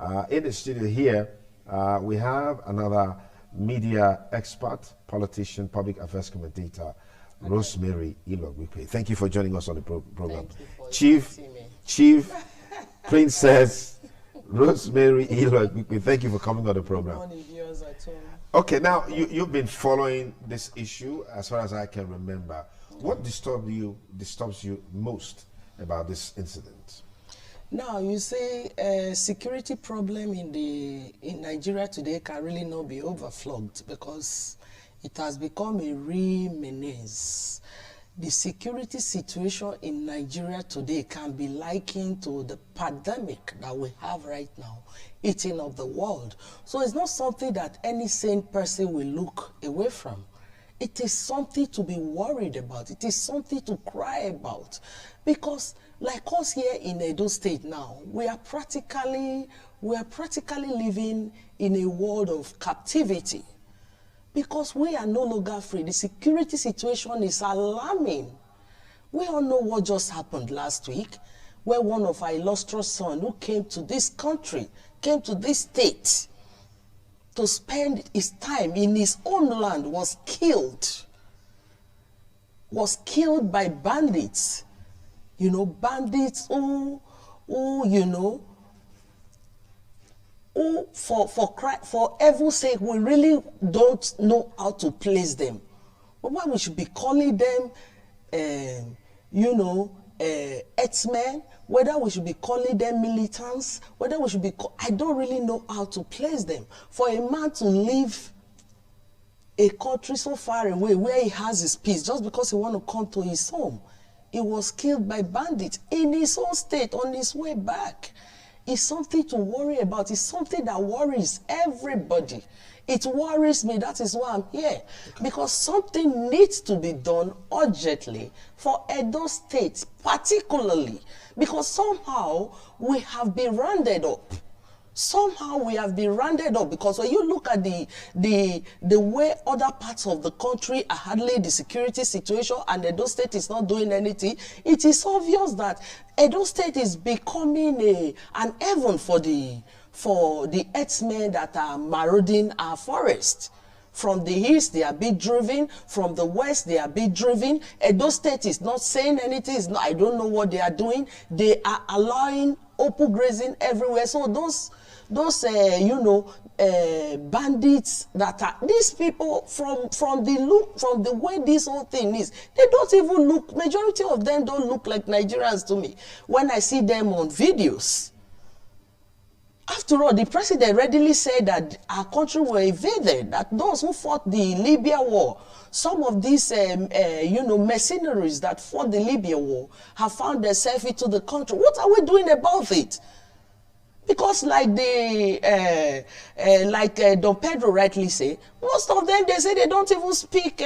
In the studio here, we have another media expert, politician, public affairs commentator, Rosemary Ilogwipe. Thank you for joining us on the program. Chief Princess Rosemary Ilogwipe, thank you for coming on the program. Good morning, viewers at home. Okay, now you've been following this issue as far as I can remember. What disturbs you most about this incident? Now, you see, security problem in Nigeria today can really not be overflogged because it has become a real menace. The security situation in Nigeria today can be likened to the pandemic that we have right now, eating up the world. So it's not something that any sane person will look away from. It is something to be worried about. It is something to cry about. Because like us here in Edo State now, we are practically living in a world of captivity. Because we are no longer free. The security situation is alarming. We all know what just happened last week, where one of our illustrious sons who came to this country, came to this state to spend his time in his own land, was killed by bandits. You know, bandits who for evil's sake, we really don't know how to place them. But why we should be calling them, HERDSMEN, whether we should be calling them militants, whether we should be, I don't really know how to place them. For a man to leave a country so far away where he has his peace, just because he want to come to his home, he was killed by bandits in his own state on his way back. It's something to worry about. It's something that worries everybody. It worries me. That is why I'm here. Because something needs to be done urgently for Edo State, particularly. Because somehow we have been rounded up. Somehow we have been rounded up, because when you look at the way other parts of the country are handling the security situation and Edo State is not doing anything, it is obvious that Edo State is becoming an heaven for the herdsmen that are marauding our forest. From the east, they are being driven. From the west, they are being driven. Edo State is not saying anything. I don't know what they are doing. They are allowing open grazing everywhere. So those bandits that are, these people, from the way this whole thing is, they don't even look, majority of them don't look like Nigerians to me when I see them on videos. After all, the president readily said that our country were invaded, that those who fought the Libya war, some of these, mercenaries that fought the Libya war have found themselves into the country. What are we doing about it? Because like Don Pedro rightly say, most of them, they say they don't even speak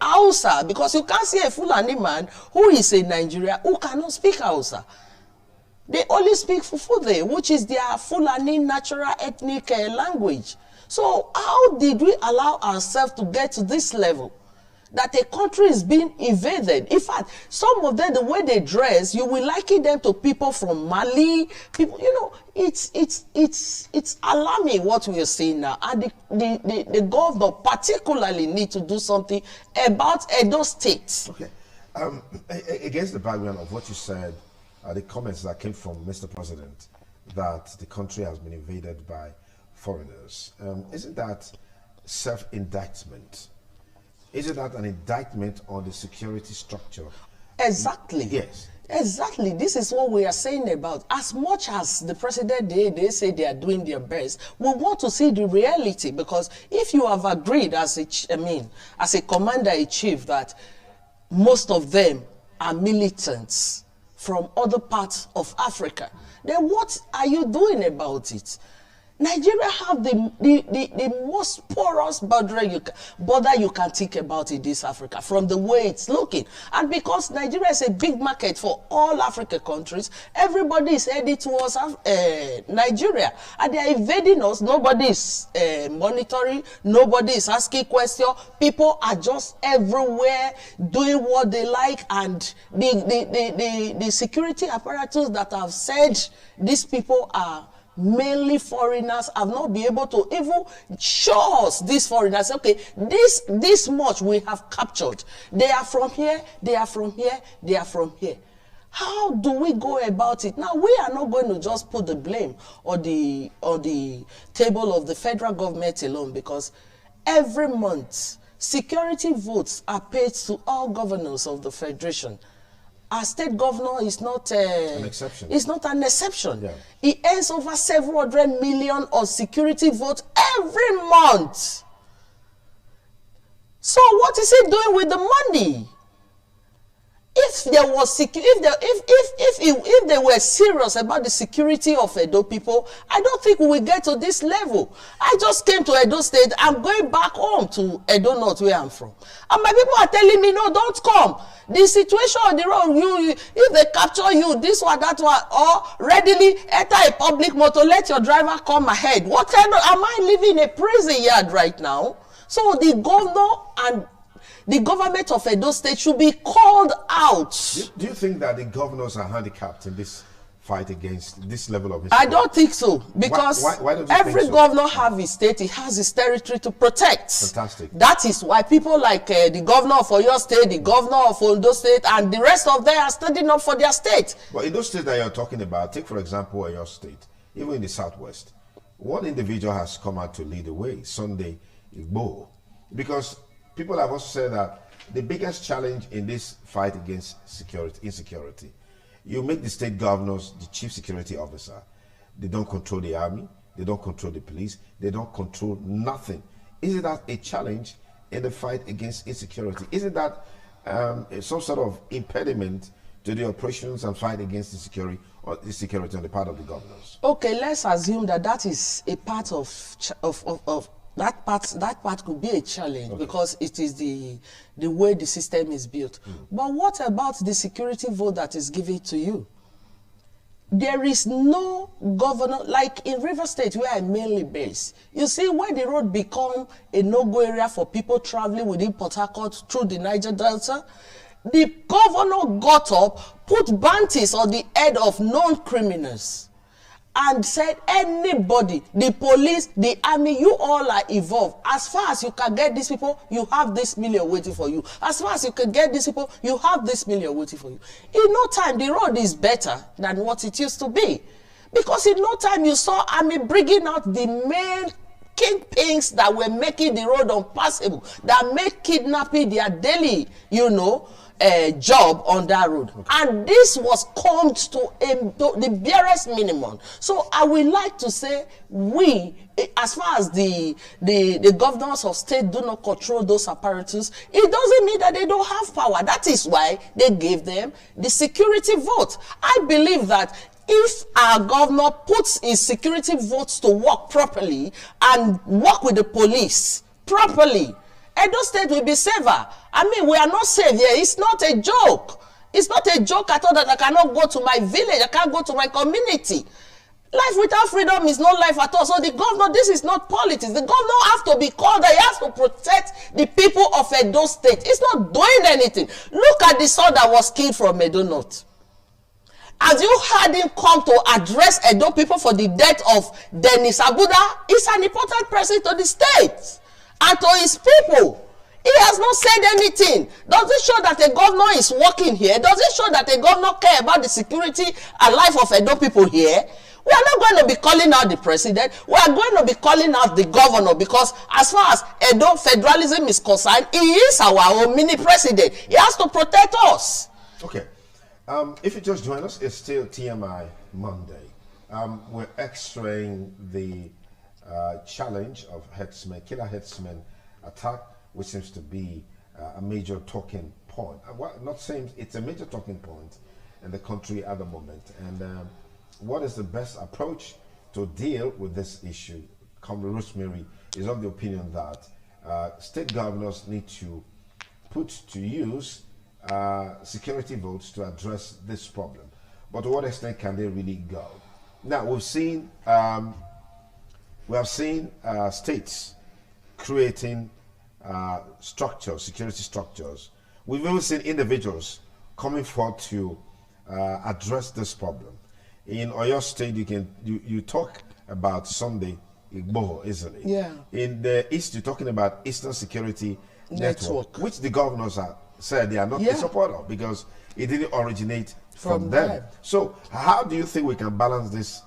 Hausa, because you can't see a Fulani man who is in Nigeria who cannot speak Hausa. They only speak Fufude, which is their Fulani natural ethnic language. So how did we allow ourselves to get to this level? That a country is being invaded. In fact, some of them, the way they dress, you will liken them to people from Mali. People, it's alarming what we are seeing now. And the governor particularly need to do something about Edo State. Okay. Against the background of what you said, the comments that came from Mr. President, that the country has been invaded by foreigners, isn't that self-indictment? Isn't that an indictment on the security structure? Exactly. Yes. Exactly. This is what we are saying about. As much as the president, they say they are doing their best, we want to see the reality, because if you have agreed as a commander-in-chief that most of them are militants from other parts of Africa, then what are you doing about it? Nigeria have the most porous border you can think about in this Africa, from the way it's looking. And because Nigeria is a big market for all African countries, everybody is heading towards Nigeria. And they are invading us. Nobody is monitoring. Nobody is asking questions. People are just everywhere doing what they like. And the security apparatus that have said these people are mainly foreigners, have not been able to even show us these foreigners. Okay, this much we have captured. They are from here, they are from here, they are from here. How do we go about it? Now, we are not going to just put the blame on the table of the federal government alone, because every month, security votes are paid to all governors of the federation. Our state governor is not an exception. It's not an exception. Yeah. He earns over 700 million on security votes every month. So what is he doing with the money? If there was if they were serious about the security of Edo people, I don't think we will get to this level. I just came to Edo State. I'm going back home to Edo North, where I'm from, and my people are telling me, no, don't come. The situation on the road, if they capture you, this one, that one, or readily enter a public motor, let your driver come ahead. What kind of, am I living in a prison yard right now? So the governor and the government of Edo State should be called out. Do you think that the governors are handicapped in this fight against this level of I don't think so, because why don't you every think so? governor have his state, he has his territory to protect. Fantastic. That is why people like the governor of Oyo State, the governor of Ondo State, and the rest of them are standing up for their state. But in those states that you're talking about, take for example Oyo State, even in the southwest, one individual has come out to lead the way, Sunday Igbo, because people have also said that the biggest challenge in this fight against insecurity, you make the state governors the chief security officer. They don't control the army, they don't control the police, they don't control nothing. Isn't that a challenge in the fight against insecurity? Isn't that some sort of impediment to the operations and fight against insecurity on the part of the governors? Okay, let's assume that is a part of that part could be a challenge, okay, because it is the way the system is built. But what about the security vote that is given to you? There is no governor, like in River State where I mainly base. You see, when the road become a no-go area for people traveling within Port Harcourt through the Niger Delta, the governor got up, put bounties on the head of known criminals, and said, anybody, the police, the army, you all are involved. As far as you can get these people, you have this million waiting for you. As far as you can get these people, you have this million waiting for you. In no time, the road is better than what it used to be. Because in no time, you saw army bringing out the main kingpins that were making the road unpassable, that make kidnapping their daily, job on that road. Okay. And this was combed to the barest minimum. So I would like to say, we, as far as the governors of state do not control those apparatus, it doesn't mean that they don't have power. That is why they gave them the security vote. I believe that if our governor puts his security votes to work properly and work with the police properly, Edo State will be safer. I mean, we are not safe here. It's not a joke. It's not a joke at all that I cannot go to my village. I can't go to my community. Life without freedom is not life at all. So the governor, this is not politics. The governor has to be called. He has to protect the people of Edo State. It's not doing anything. Look at the son that was killed from Edo North. As you had him come to address Edo people for the death of Dennis Abuda, he's an important person to the state and to his people. He has not said anything. Does it show that a governor is working here? Does it show that a governor cares about the security and life of Edo people here? We are not going to be calling out the president. We are going to be calling out the governor, because as far as Edo federalism is concerned, he is our own mini president. He has to protect us. Okay. If you just join us, it's still TMI Monday. We're x-raying the challenge of herdsmen, killer herdsmen attack, which seems to be a major talking point. Not saying it's a major talking point in the country at the moment. And what is the best approach to deal with this issue? Comrade Rosemary is of the opinion that state governors need to put to use security votes to address this problem. But to what extent can they really go? Now, we have seen states creating structures, security structures. We've even seen individuals coming forth to address this problem. In Oyo State, you talk about Sunday Igboho, isn't it? Yeah. In the East, you're talking about Eastern Security Network, which the governors have said they are not in support of because it didn't originate from them. So how do you think we can balance this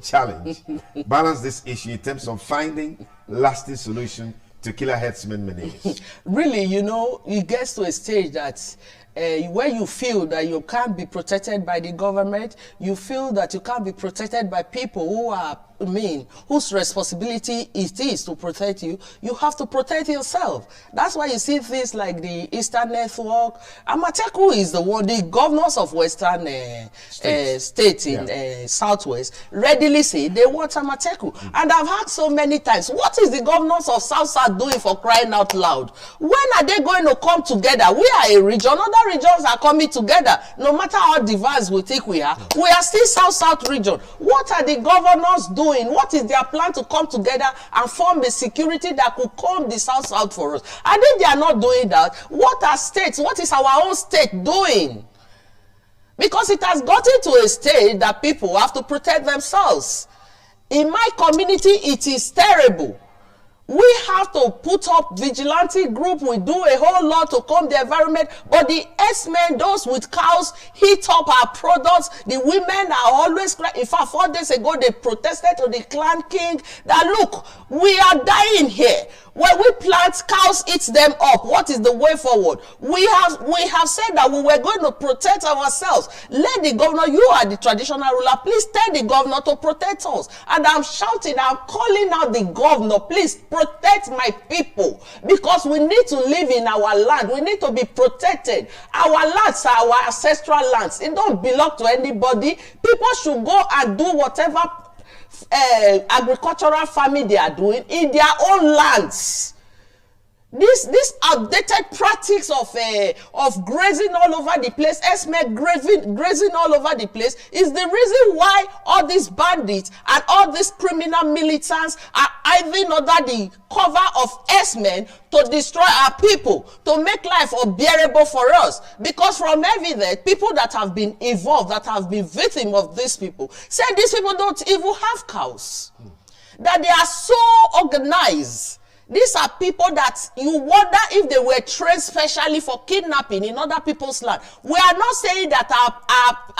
challenge, balance this issue in terms of finding lasting solution to killer herdsmen menace? Really, you know, it gets to a stage that where you feel that you can't be protected by the government, you feel that you can't be protected by people who are whose responsibility it is to protect you, you have to protect yourself. That's why you see things like the Eastern Network. Amateku is the governors of Western states in Southwest readily say they want Amateku. And I've heard so many times, what is the governors of South doing for crying out loud? When are they going to come together? We are a region, other regions are coming together. No matter how diverse we think we are still South region. What are the governors doing? What is their plan to come together and form a security that could calm the South for us? I think they are not doing that. What are states? What is our own state doing? Because it has gotten to a stage that people have to protect themselves. In my community, it is terrible. We have to put up vigilante group. We do a whole lot to calm the environment. But the herdsmen, those with cows, heat up our products. The women are always crying. In fact, 4 days ago, they protested to the clan king that, look, we are dying here. When we plant, cows eat them up. What is the way forward? We have said that we were going to protect ourselves. Let the governor, you are the traditional ruler, please tell the governor to protect us. And I'm shouting, I'm calling out the governor, please protect my people. Because we need to live in our land. We need to be protected. Our lands are our ancestral lands. It don't belong to anybody. People should go and do whatever agricultural farming they are doing in their own lands. This outdated practice of grazing all over the place, herdsmen grazing all over the place, is the reason why all these bandits and all these criminal militants are hiding under the cover of herdsmen to destroy our people, to make life unbearable for us. Because from evidence, people that have been involved, that have been victims of these people, say these people don't even have cows, that they are so organized. These are people that you wonder if they were trained specially for kidnapping in other people's land. We are not saying that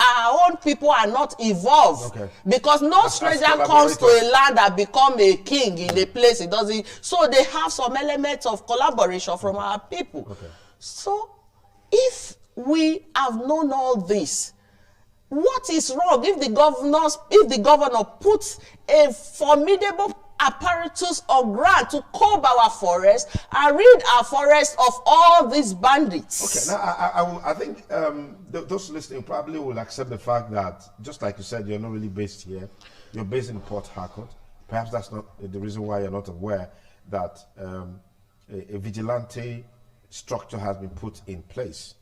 our own people are not involved. Okay. Because no stranger comes to a land and become a king in a place it doesn't. So they have some elements of collaboration from our people. Okay. So if we have known all this, what is wrong if the governor puts a formidable apparatus on ground to curb our forest and rid our forest of all these bandits? Okay, now I think those listening probably will accept the fact that, just like you said, you're not really based here. You're based in Port Harcourt. Perhaps that's not the reason why you're not aware that a vigilante structure has been put in place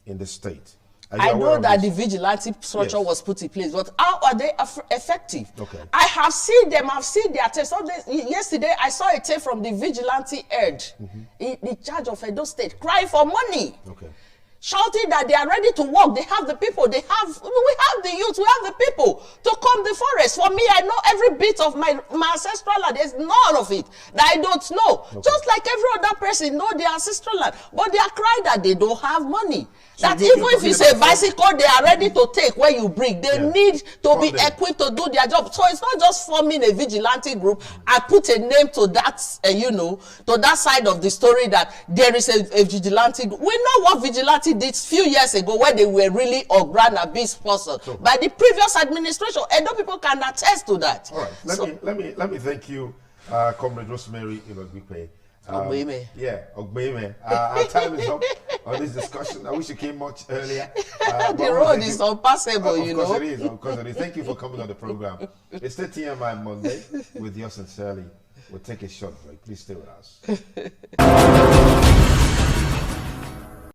in the state. I know that the vigilante structure was put in place, but how are they effective? Okay. I have seen them, I've seen their tapes. Yesterday, I saw a tape from the vigilante head in charge of Edo State crying for money. Okay. Shouting that they are ready to work. They have the people, we have the youth, we have the people to comb the forest. For me, I know every bit of my ancestral land. There's none of it that I don't know. Okay. Just like every other person know their ancestral land. But they are crying that they don't have money. So that even if it's a bicycle they are ready to take where you bring, they need to be equipped to do their job. So it's not just forming a vigilante group and put a name to that, to that side of the story that there is a vigilante group. We know what vigilante did a few years ago when they were really on ground and being sponsored by the previous administration. And no people can attest to that. All right, let me thank you, Comrade Rosemary Ilogwipe. Ogbeme. Yeah, Ogbeme. Our time is up on this discussion. I wish you came much earlier. The road is unpassable, Of course it is. Thank you for coming on the program. It's the TMI Monday with yours sincerely. We'll take a short break. Please stay with us.